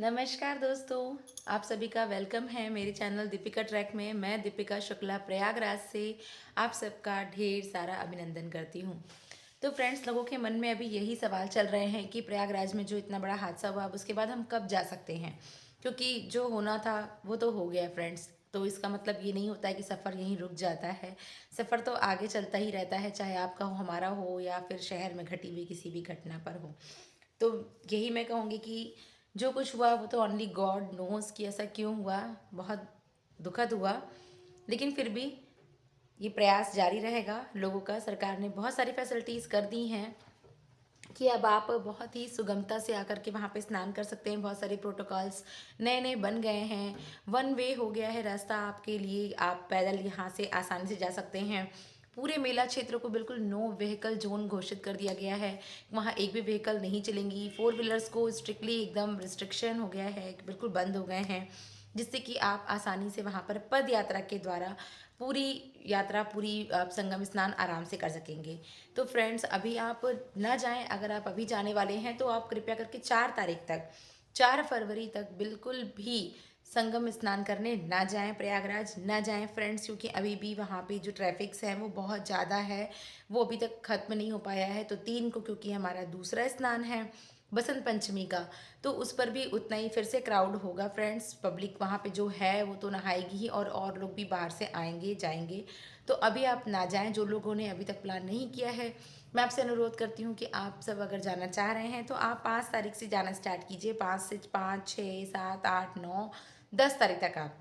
नमस्कार दोस्तों, आप सभी का वेलकम है मेरे चैनल दीपिका ट्रैक में। मैं दीपिका शुक्ला प्रयागराज से आप सबका ढेर सारा अभिनंदन करती हूँ। तो फ्रेंड्स, लोगों के मन में अभी यही सवाल चल रहे हैं कि प्रयागराज में जो इतना बड़ा हादसा हुआ अब उसके बाद हम कब जा सकते हैं, क्योंकि जो होना था वो तो हो गया फ्रेंड्स। तो इसका मतलब ये नहीं होता है कि सफ़र यहीं रुक जाता है। सफ़र तो आगे चलता ही रहता है, चाहे आपका हो, हमारा हो, या फिर शहर में घटी हुई किसी भी घटना पर हो। तो यही मैं कहूँगी कि जो कुछ हुआ वो तो ओनली गॉड नोस कि ऐसा क्यों हुआ। बहुत दुखद हुआ, लेकिन फिर भी ये प्रयास जारी रहेगा लोगों का। सरकार ने बहुत सारी फैसिलिटीज़ कर दी हैं कि अब आप बहुत ही सुगमता से आकर के वहाँ पे स्नान कर सकते हैं। बहुत सारे प्रोटोकॉल्स नए नए बन गए हैं। वन वे हो गया है रास्ता आपके लिए, आप पैदल यहाँ से आसानी से जा सकते हैं। पूरे मेला क्षेत्र को बिल्कुल नो व्हीकल जोन घोषित कर दिया गया है। वहाँ एक भी व्हीकल नहीं चलेंगी। फोर व्हीलर्स को स्ट्रिक्टली एकदम रिस्ट्रिक्शन हो गया है, बिल्कुल बंद हो गए हैं, जिससे कि आप आसानी से वहाँ पर पद यात्रा के द्वारा पूरी यात्रा, पूरी आप संगम स्नान आराम से कर सकेंगे। तो फ्रेंड्स, अभी आप ना जाएं। अगर आप अभी जाने वाले हैं तो आप कृपया करके 4 तारीख तक, 4 फरवरी तक बिल्कुल भी संगम स्नान करने ना जाएं, प्रयागराज ना जाएं फ्रेंड्स, क्योंकि अभी भी वहाँ पे जो ट्रैफिक्स है वो बहुत ज़्यादा है, वो अभी तक ख़त्म नहीं हो पाया है। तो 3 को क्योंकि हमारा दूसरा स्नान है बसंत पंचमी का, तो उस पर भी उतना ही फिर से क्राउड होगा फ्रेंड्स। पब्लिक वहाँ पे जो है वो तो नहाएगी ही, और लोग भी बाहर से आएंगे जाएंगे। तो अभी आप ना जाएं। जो लोगों ने अभी तक प्लान नहीं किया है, मैं आपसे अनुरोध करती हूँ कि आप सब अगर जाना चाह रहे हैं तो आप 5 तारीख से जाना स्टार्ट कीजिए। 5 से 5, 6, 7, 8, 9, 10 तारीख तक आप,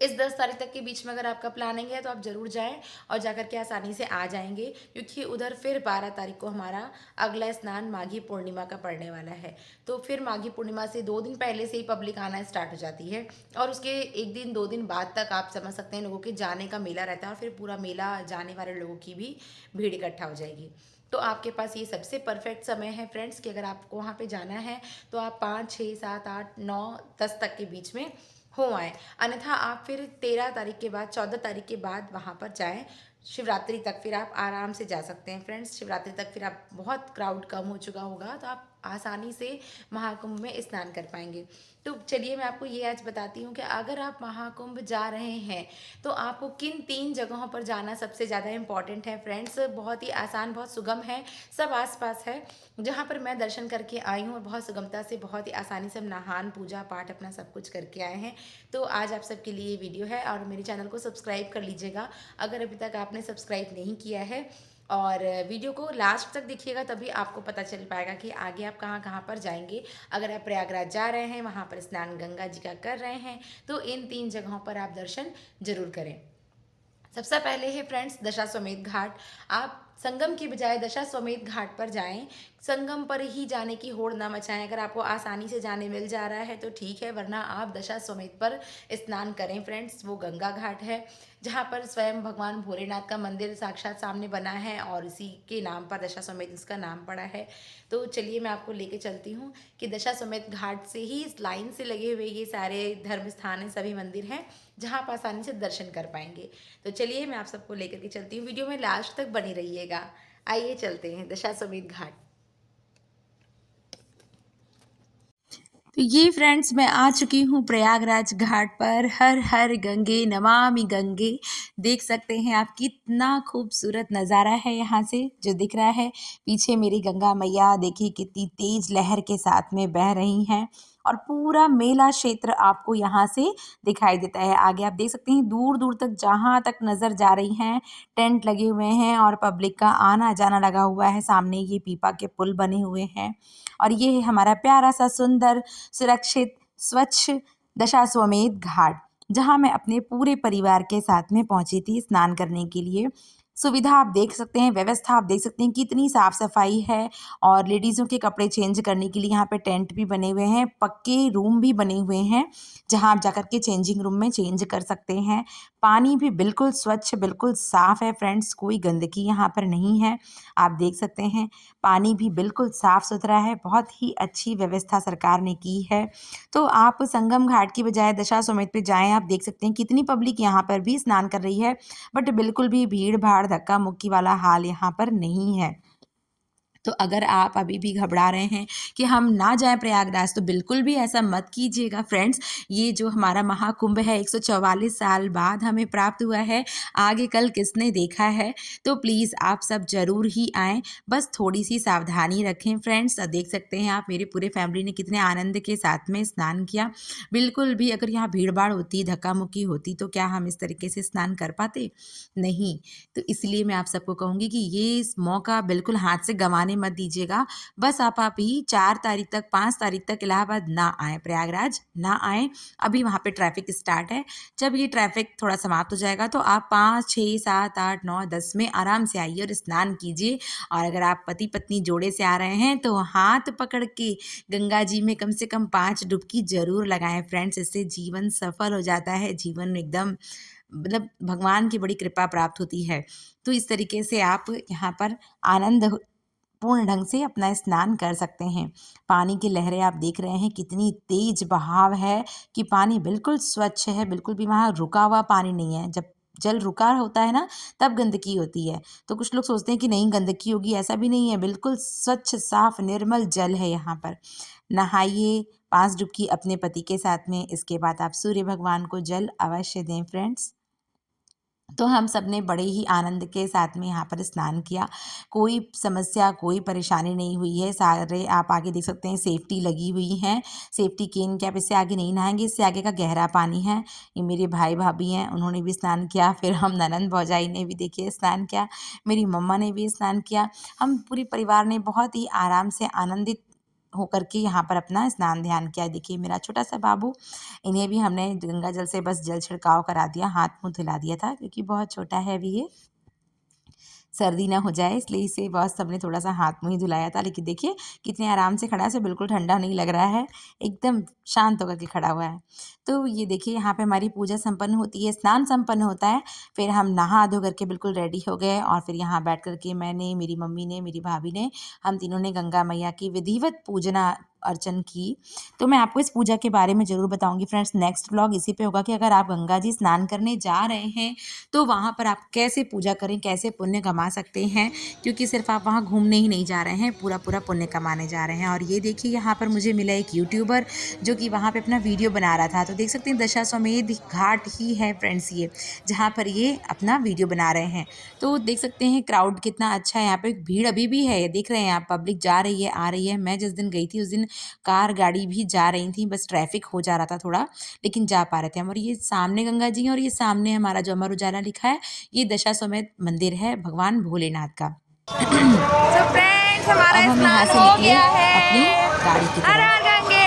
इस 10 तारीख तक के बीच में अगर आपका प्लानिंग है तो आप ज़रूर जाएं और जाकर के आसानी से आ जाएंगे, क्योंकि उधर फिर 12 तारीख को हमारा अगला स्नान माघी पूर्णिमा का पड़ने वाला है। तो फिर माघी पूर्णिमा से 2 दिन पहले से ही पब्लिक आना स्टार्ट हो जाती है, और उसके 1 दिन 2 दिन बाद तक आप समझ सकते हैं लोगों के जाने का मेला रहता है, और फिर पूरा मेला जाने वाले लोगों की भी भीड़ इकट्ठा हो जाएगी। तो आपके पास ये सबसे परफेक्ट समय है फ्रेंड्स कि अगर आपको वहाँ पे जाना है तो आप 5, 6, 7, 8, 9, 10 तक के बीच में हो आए। अन्यथा आप फिर 13 तारीख के बाद, 14 तारीख के बाद वहाँ पर जाएं, शिवरात्रि तक फिर आप आराम से जा सकते हैं फ्रेंड्स। शिवरात्रि तक फिर आप, बहुत क्राउड कम हो चुका होगा, तो आप आसानी से महाकुंभ में स्नान कर पाएंगे। तो चलिए मैं आपको ये आज बताती हूँ कि अगर आप महाकुंभ जा रहे हैं तो आपको किन 3 जगहों पर जाना सबसे ज़्यादा इम्पॉर्टेंट है फ्रेंड्स। बहुत ही आसान, बहुत सुगम है, सब आसपास है। जहाँ पर मैं दर्शन करके आई हूँ और बहुत सुगमता से, बहुत ही आसानी से हम नहान पूजा पाठ अपना सब कुछ करके आए हैं। तो आज आप सबके लिए ये वीडियो है, और मेरे चैनल को सब्सक्राइब कर लीजिएगा अगर अभी तक आपने सब्सक्राइब नहीं किया है। और वीडियो को लास्ट तक देखिएगा, तभी आपको पता चल पाएगा कि आगे आप कहाँ कहाँ पर जाएंगे। अगर आप प्रयागराज जा रहे हैं, वहाँ पर स्नान गंगा जी का कर रहे हैं, तो इन 3 जगहों पर आप दर्शन जरूर करें। सबसे पहले है फ्रेंड्स दशाश्वमेध घाट। आप संगम की बजाय दशाश्वमेध घाट पर जाएं। संगम पर ही जाने की होड़ ना मचाएं। अगर आपको आसानी से जाने मिल जा रहा है तो ठीक है, वरना आप दशाश्वमेध पर स्नान करें फ्रेंड्स। वो गंगा घाट है जहाँ पर स्वयं भगवान भोलेनाथ का मंदिर साक्षात सामने बना है, और इसी के नाम पर दशाश्वमेध इसका नाम पड़ा है। तो चलिए मैं आपको लेके चलती हूँ कि दशाश्वमेध घाट से ही इस लाइन से लगे हुए ये सारे धर्म स्थान हैं, सभी मंदिर हैं जहाँ आप आसानी से दर्शन कर पाएंगे। तो चलिए मैं आप सबको लेकर के चलती हूँ, वीडियो में लास्ट तक बने रहिएगा। आइए चलते हैं दशाश्वमेध घाट। तो ये फ्रेंड्स, मैं आ चुकी हूँ प्रयागराज घाट पर। हर हर गंगे नमामि गंगे। देख सकते हैं आप कितना खूबसूरत नज़ारा है यहाँ से जो दिख रहा है। पीछे मेरी गंगा मैया देखिए कितनी तेज लहर के साथ में बह रही हैं, और पूरा मेला क्षेत्र आपको यहाँ से दिखाई देता है। आगे आप देख सकते हैं दूर दूर तक, जहाँ तक नज़र जा रही हैं, टेंट लगे हुए हैं और पब्लिक का आना जाना लगा हुआ है। सामने ये पीपा के पुल बने हुए हैं, और ये है हमारा प्यारा सा सुंदर सुरक्षित स्वच्छ दशाश्वमेध घाट, जहाँ मैं अपने पूरे परिवार के साथ में पहुंची थी स्नान करने के लिए। सुविधा आप देख सकते हैं, व्यवस्था आप देख सकते हैं कितनी साफ सफाई है, और लेडीज़ों के कपड़े चेंज करने के लिए यहाँ पे टेंट भी बने हुए हैं, पक्के रूम भी बने हुए हैं जहाँ आप जाकर के चेंजिंग रूम में चेंज कर सकते हैं। पानी भी बिल्कुल स्वच्छ, बिल्कुल साफ़ है फ्रेंड्स, कोई गंदगी यहाँ पर नहीं है। आप देख सकते हैं पानी भी बिल्कुल साफ़ सुथरा है, बहुत ही अच्छी व्यवस्था सरकार ने की है। तो आप संगम घाट की बजाय दशाश्वमेध पे जाएँ। आप देख सकते हैं कितनी पब्लिक यहाँ पर भी स्नान कर रही है, बट बिल्कुल भी भीड़-भाड़, धक्का-मुक्की वाला हाल यहाँ पर नहीं है। तो अगर आप अभी भी घबरा रहे हैं कि हम ना जाएं प्रयागराज, तो बिल्कुल भी ऐसा मत कीजिएगा फ्रेंड्स। ये जो हमारा महाकुंभ है 144 साल बाद हमें प्राप्त हुआ है, आगे कल किसने देखा है। तो प्लीज़ आप सब ज़रूर ही आएँ, बस थोड़ी सी सावधानी रखें फ्रेंड्स। देख सकते हैं आप मेरी पूरे फैमिली ने कितने आनंद के साथ में स्नान किया। बिल्कुल भी अगर यहाँ भीड़ भाड़ होती, धक्का मुक्की होती, तो क्या हम इस तरीके से स्नान कर पाते? नहीं। तो इसलिए मैं आप सबको कहूँगी कि ये इस मौका बिल्कुल हाथ से गंवाने मत दीजिएगा। बस आप ही 4 तारीख तक, 5 तारीख तक इलाहाबाद ना आएँ, प्रयागराज ना आएँ। अभी वहाँ पे ट्रैफ़िक स्टार्ट है। जब ये ट्रैफ़िक थोड़ा समाप्त हो जाएगा तो आप 5, 6, 7, 8, 9, 10 में आराम से आइए और स्नान कीजिए। और अगर आप पति-पत्नी जोड़े से आ रहे हैं तो हाथ पकड़ के गंगा जी में कम से कम 5 डुबकी ज़रूर लगाएँ फ्रेंड्स। इससे जीवन सफल हो जाता है, जीवन एकदम मतलब भगवान की बड़ी कृपा प्राप्त होती है। तो इस तरीके से आप यहाँ पर आनंद पूर्ण ढंग से अपना स्नान कर सकते हैं। पानी की लहरें आप देख रहे हैं कितनी तेज बहाव है कि पानी बिल्कुल स्वच्छ है, बिल्कुल भी वहाँ रुका हुआ पानी नहीं है। जब जल रुका होता है ना, तब गंदगी होती है। तो कुछ लोग सोचते हैं कि नहीं गंदगी होगी, ऐसा भी नहीं है, बिल्कुल स्वच्छ, साफ, निर्मल जल है यहाँ पर। नहाइए, 5 डुबकी अपने पति के साथ में, इसके बाद आप सूर्य भगवान को जल अवश्य दें फ्रेंड्स। तो हम सब ने बड़े ही आनंद के साथ में यहाँ पर स्नान किया। कोई समस्या, कोई परेशानी नहीं हुई है। सारे आप आगे देख सकते हैं सेफ्टी लगी हुई हैं। सेफ्टी केन के आप इससे आगे नहीं नहाएँगे, इससे आगे का गहरा पानी है। ये मेरे भाई-भाभी हैं, उन्होंने भी स्नान किया। फिर हम ननंद-भौजाई ने भी देखिए स्नान किया। मेरी मम्मा ने भी स्नान किया। हम पूरे परिवार ने बहुत ही आराम से आनंदित होकर के यहाँ पर अपना स्नान ध्यान किया। देखिए मेरा छोटा-सा बाबू, इन्हें भी हमने गंगा जल से बस जल छिड़काव करा दिया, हाथ-मुँह धुला दिया था क्योंकि बहुत छोटा है अभी ये। सर्दी ना हो जाए इसलिए इसे बस सबने थोड़ा-सा हाथ-मुँह ही धुलाया था। लेकिन देखिए कितने आराम से खड़ा है, इसे बिल्कुल ठंडा नहीं लग रहा है, एकदम शांत होकर के खड़ा हुआ है। तो ये देखिए यहाँ पे हमारी पूजा संपन्न होती है, स्नान संपन्न होता है, फिर हम नहा-धो करके बिल्कुल रेडी हो गए और फिर यहाँ बैठ कर के मैंने, मेरी मम्मी ने, मेरी भाभी ने, हम तीनों ने गंगा मैया की विधिवत पूजना अर्चन की। तो मैं आपको इस पूजा के बारे में ज़रूर बताऊँगी फ्रेंड्स। नेक्स्ट व्लॉग इसी पे होगा कि अगर आप गंगा जी स्नान करने जा रहे हैं तो वहाँ पर आप कैसे पूजा करें, कैसे पुण्य कमा सकते हैं, क्योंकि सिर्फ आप वहाँ घूमने ही नहीं जा रहे हैं, पूरा पुण्य कमाने जा रहे हैं। और ये देखिए यहाँ पर मुझे मिला एक यूट्यूबर जो कि वहाँ पे अपना वीडियो बना रहा था। तो देख सकते हैं दशाश्वमेध घाट ही है फ्रेंड्स ये, जहाँ पर ये अपना वीडियो बना रहे हैं। तो देख सकते हैं क्राउड कितना अच्छा है, यहाँ पे भीड़ अभी भी है, देख रहे हैं आप, पब्लिक जा रही है, आ रही है। मैं जिस दिन गई थी उस दिन कार गाड़ी भी जा रही थी, बस ट्रैफिक हो जा रहा था थोड़ा, लेकिन जा पा रहे थे हम। और ये सामने गंगा जी हैं और ये सामने हमारा जो अमर उजाला लिखा है, ये दशाश्वमेध मंदिर है भगवान भोलेनाथ का। तो फ्रेंड्स अब हमारा हम यहाँ स्नान से हो निकले गया अपनी है। गाड़ी की हर तरफ। हर गंगे।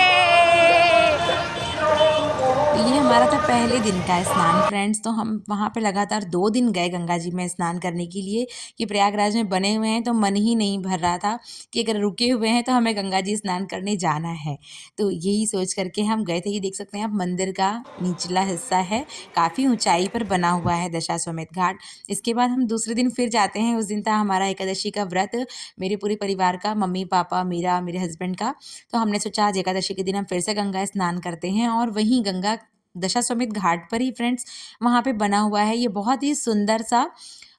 तो ये हमारा था पहले दिन का स्नान फ्रेंड्स। तो हम वहाँ पे लगातार 2 दिन गए गंगा जी में स्नान करने के लिए। ये प्रयागराज में बने हुए हैं तो मन ही नहीं भर रहा था कि अगर रुके हुए हैं तो हमें गंगा जी स्नान करने जाना है। तो यही सोच करके हम गए थे। ये देख सकते हैं आप मंदिर का निचला हिस्सा है, काफ़ी ऊंचाई पर बना हुआ है दशाश्वमेध घाट। इसके बाद हम दूसरे दिन फिर जाते हैं। उस दिन था हमारा एकादशी का व्रत, मेरे पूरे परिवार का, मम्मी पापा मेरा, मेरे हस्बैंड का। तो हमने सोचा आज एकादशी के दिन हम फिर से गंगा स्नान करते हैं और वहीं गंगा दशाश्वमेध घाट पर ही फ्रेंड्स वहाँ पे बना हुआ है ये बहुत ही सुंदर सा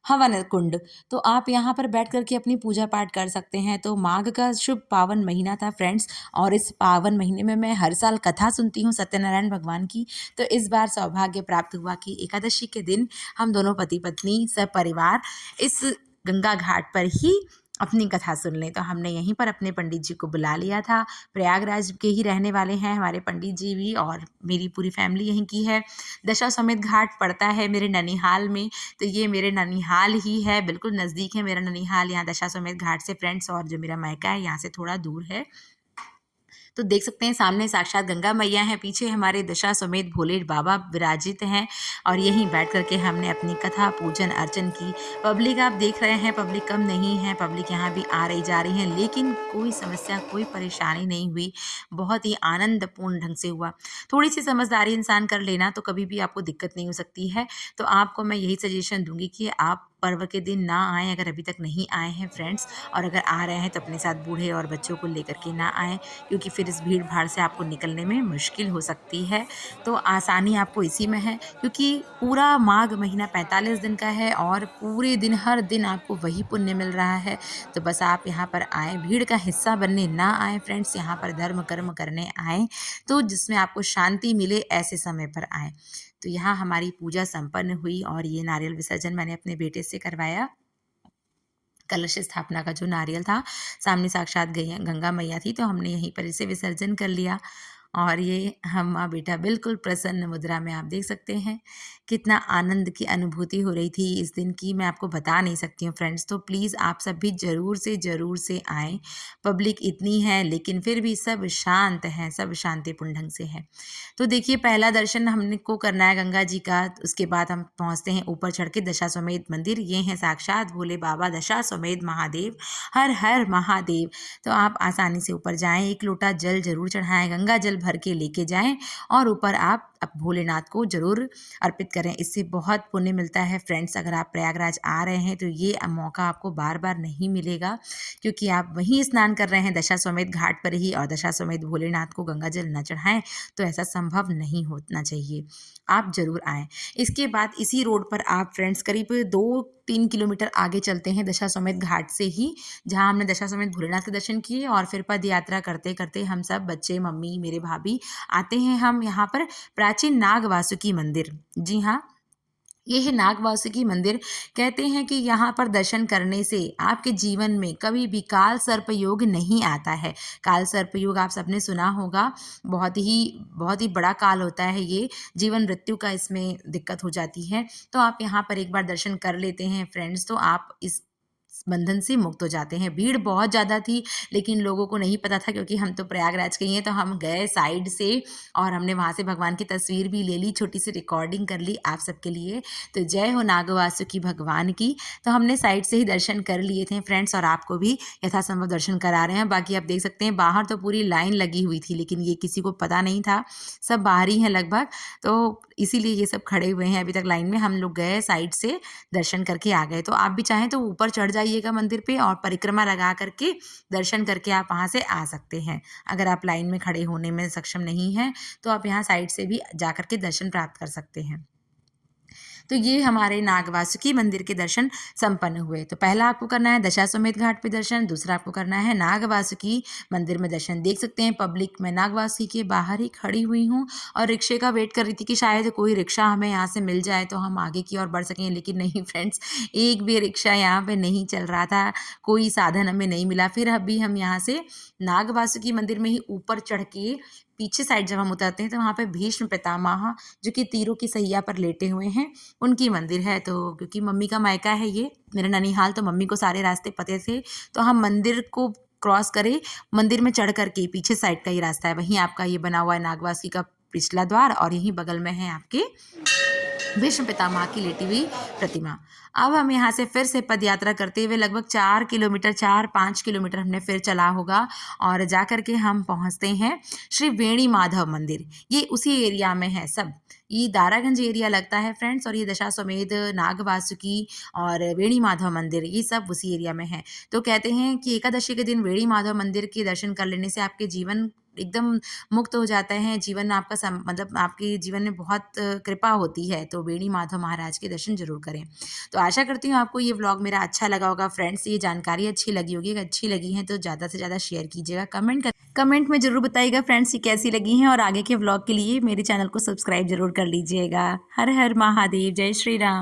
हवन कुंड। तो आप यहाँ पर बैठ कर के अपनी पूजा पाठ कर सकते हैं। तो माघ का शुभ पावन महीना था फ्रेंड्स, और इस पावन महीने में मैं हर साल कथा सुनती हूँ सत्यनारायण भगवान की। तो इस बार सौभाग्य प्राप्त हुआ कि एकादशी के दिन हम दोनों पति पत्नी सब परिवार इस गंगा घाट पर ही अपनी कथा सुन लें। तो हमने यहीं पर अपने पंडित जी को बुला लिया था। प्रयागराज के ही रहने वाले हैं हमारे पंडित जी भी, और मेरी पूरी फैमिली यहीं की है। दशाश्वमेध घाट पड़ता है मेरे ननिहाल में, तो ये मेरे ननिहाल ही है, बिल्कुल नज़दीक है मेरा ननिहाल यहाँ दशाश्वमेध घाट से फ्रेंड्स। और जो मेरा मायका है यहाँ से थोड़ा दूर है। तो देख सकते हैं सामने साक्षात गंगा मैया हैं, पीछे हमारे दशाश्वमेध भोले बाबा विराजित हैं, और यहीं बैठ कर के हमने अपनी कथा पूजन अर्चन की। पब्लिक आप देख रहे हैं, पब्लिक कम नहीं है, पब्लिक यहाँ भी आ रही जा रही है, लेकिन कोई समस्या, कोई परेशानी नहीं हुई। बहुत ही आनंदपूर्ण ढंग से हुआ। थोड़ी सी समझदारी इंसान कर लेना तो कभी भी आपको दिक्कत नहीं हो सकती है। तो आपको मैं यही सजेशन दूंगी कि आप पर्व के दिन ना आएँ अगर अभी तक नहीं आए हैं फ्रेंड्स, और अगर आ रहे हैं तो अपने साथ बूढ़े और बच्चों को लेकर के ना आएँ, क्योंकि फिर इस भीड़ भाड़ से आपको निकलने में मुश्किल हो सकती है। तो आसानी आपको इसी में है, क्योंकि पूरा माघ महीना 45 दिन का है और पूरे दिन हर दिन आपको वही पुण्य मिल रहा है। तो बस आप यहाँ पर आएँ, भीड़ का हिस्सा बनने ना आएँ फ्रेंड्स, यहाँ पर धर्म कर्म करने आएँ, तो जिसमें आपको शांति मिले ऐसे समय पर आएँ। तो यहाँ हमारी पूजा संपन्न हुई और ये नारियल विसर्जन मैंने अपने बेटे से करवाया। कलश स्थापना का जो नारियल था, सामने साक्षात गंगा मैया थी, तो हमने यहीं पर इसे विसर्जन कर लिया। और ये हम माँ बेटा बिल्कुल प्रसन्न मुद्रा में, आप देख सकते हैं कितना आनंद की अनुभूति हो रही थी इस दिन की, मैं आपको बता नहीं सकती हूँ फ्रेंड्स। तो प्लीज़ आप सब भी ज़रूर से आएँ। पब्लिक इतनी है लेकिन फिर भी सब शांत हैं, सब शांतिपूर्ण ढंग से है। तो देखिए, पहला दर्शन हमने को करना है गंगा जी का, उसके बाद हम पहुँचते हैं ऊपर चढ़ के दशाश्वमेध मंदिर। ये हैं साक्षात भोले बाबा दशाश्वमेध महादेव, हर हर महादेव। तो आप आसानी से ऊपर जाएँ, एक लोटा जल ज़रूर चढ़ाएँ, गंगा जल भर के लेके जाएं और ऊपर आप भोलेनाथ को जरूर अर्पित करें। इससे बहुत पुण्य मिलता है फ्रेंड्स। अगर आप प्रयागराज आ रहे हैं तो ये मौका आपको बार बार नहीं मिलेगा, क्योंकि आप वहीं स्नान कर रहे हैं दशाश्वमेध घाट पर ही, और दशाश्वमेध भोलेनाथ को गंगा जल न चढ़ाएं तो ऐसा संभव नहीं होना चाहिए। आप जरूर आएँ। इसके बाद इसी रोड पर आप फ्रेंड्स करीब 2-3 किलोमीटर आगे चलते हैं दशाश्वमेध घाट से ही, जहाँ हमने दशाश्वमेध भोलेनाथ के दर्शन किए, और फिर पद यात्रा करते करते हम सब बच्चे, मम्मी, मेरे भाभी आते हैं हम यहाँ पर प्राचीन नाग वासुकी मंदिर। जी हाँ, ये है नाग वासुकी मंदिर। कहते हैं कि यहाँ पर दर्शन करने से आपके जीवन में कभी भी काल सर्प योग नहीं आता है। काल सर्प योग आप सबने सुना होगा, बहुत ही बड़ा काल होता है ये, जीवन मृत्यु का इसमें दिक्कत हो जाती है। तो आप यहाँ पर एक बार दर्शन कर लेते हैं फ्रेंड्स, तो आप इस बंधन से मुक्त हो जाते हैं। भीड़ बहुत ज़्यादा थी लेकिन लोगों को नहीं पता था, क्योंकि हम तो प्रयागराज के ही हैं, तो हम गए साइड से और हमने वहाँ से भगवान की तस्वीर भी ले ली, छोटी सी रिकॉर्डिंग कर ली आप सबके लिए। तो जय हो नागवासुकी भगवान की। तो हमने साइड से ही दर्शन कर लिए थे फ्रेंड्स, और आपको भी यथासंभव दर्शन करा रहे हैं। बाकी आप देख सकते हैं बाहर तो पूरी लाइन लगी हुई थी, लेकिन ये किसी को पता नहीं था, सब बाहर ही हैं लगभग, तो इसीलिए ये सब खड़े हुए हैं अभी तक लाइन में। हम लोग गए साइड से दर्शन करके आ गए। तो आप भी चाहें तो ऊपर चढ़ जाइएगा मंदिर पे और परिक्रमा लगा करके दर्शन करके आप वहाँ से आ सकते हैं। अगर आप लाइन में खड़े होने में सक्षम नहीं हैं तो आप यहाँ साइड से भी जा करके दर्शन प्राप्त कर सकते हैं। तो ये हमारे नाग वासुकी मंदिर के दर्शन संपन्न हुए। तो पहला आपको करना है दशाश्वमेध घाट पे दर्शन, दूसरा आपको करना है नाग वासुकी मंदिर में दर्शन। देख सकते हैं पब्लिक, मैं नाग वासुकी के बाहर ही खड़ी हुई हूँ और रिक्शे का वेट कर रही थी कि शायद कोई रिक्शा हमें यहाँ से मिल जाए तो हम आगे की ओर बढ़ सकें, लेकिन नहीं फ्रेंड्स, एक भी रिक्शा यहाँ पे नहीं चल रहा था, कोई साधन हमें नहीं मिला। फिर अभी हम यहाँ से नाग वासुकी मंदिर में ही ऊपर चढ़ के पीछे साइड जब हम उतरते हैं तो वहाँ पे भीष्म पितामह, जो कि तीरों की सैया पर लेटे हुए हैं, उनकी मंदिर है। तो क्योंकि मम्मी का मायका है ये, मेरा ननिहाल, तो मम्मी को सारे रास्ते पते थे, तो हम मंदिर को क्रॉस करें, मंदिर में चढ़ करके पीछे साइड का ही रास्ता है, वहीं आपका ये बना हुआ है नागवासी का पिछला द्वार, और यहीं बगल में है आपके भीष्म पितामह की लेटी हुई प्रतिमा। अब हम यहाँ से फिर से पद यात्रा करते हुए लगभग 4-5 किलोमीटर हमने फिर चला होगा, और जा कर के हम पहुँचते हैं श्री वेणी माधव मंदिर। ये उसी एरिया में है सब, ये दारागंज एरिया लगता है फ्रेंड्स, और ये दशाश्वमेध, नाग वासुकी और वेणी माधव मंदिर, ये सब उसी एरिया में है। तो कहते हैं कि एकादशी के दिन वेणी माधव मंदिर के दर्शन कर लेने से आपके जीवन एकदम मुक्त हो जाता है, जीवन आपका मतलब आपके जीवन में बहुत कृपा होती है। तो वेणी माधव महाराज के दर्शन जरूर करें। तो आशा करती हूँ आपको ये व्लॉग मेरा अच्छा लगा होगा फ्रेंड्स, ये जानकारी अच्छी लगी होगी। अगर अच्छी लगी है तो ज़्यादा से ज़्यादा शेयर कीजिएगा, कमेंट में ज़रूर बताइएगा फ्रेंड्स ये कैसी लगी हैं, और आगे के व्लॉग के लिए मेरे चैनल को सब्सक्राइब जरूर कर लीजिएगा। हर हर महादेव, जय श्री राम।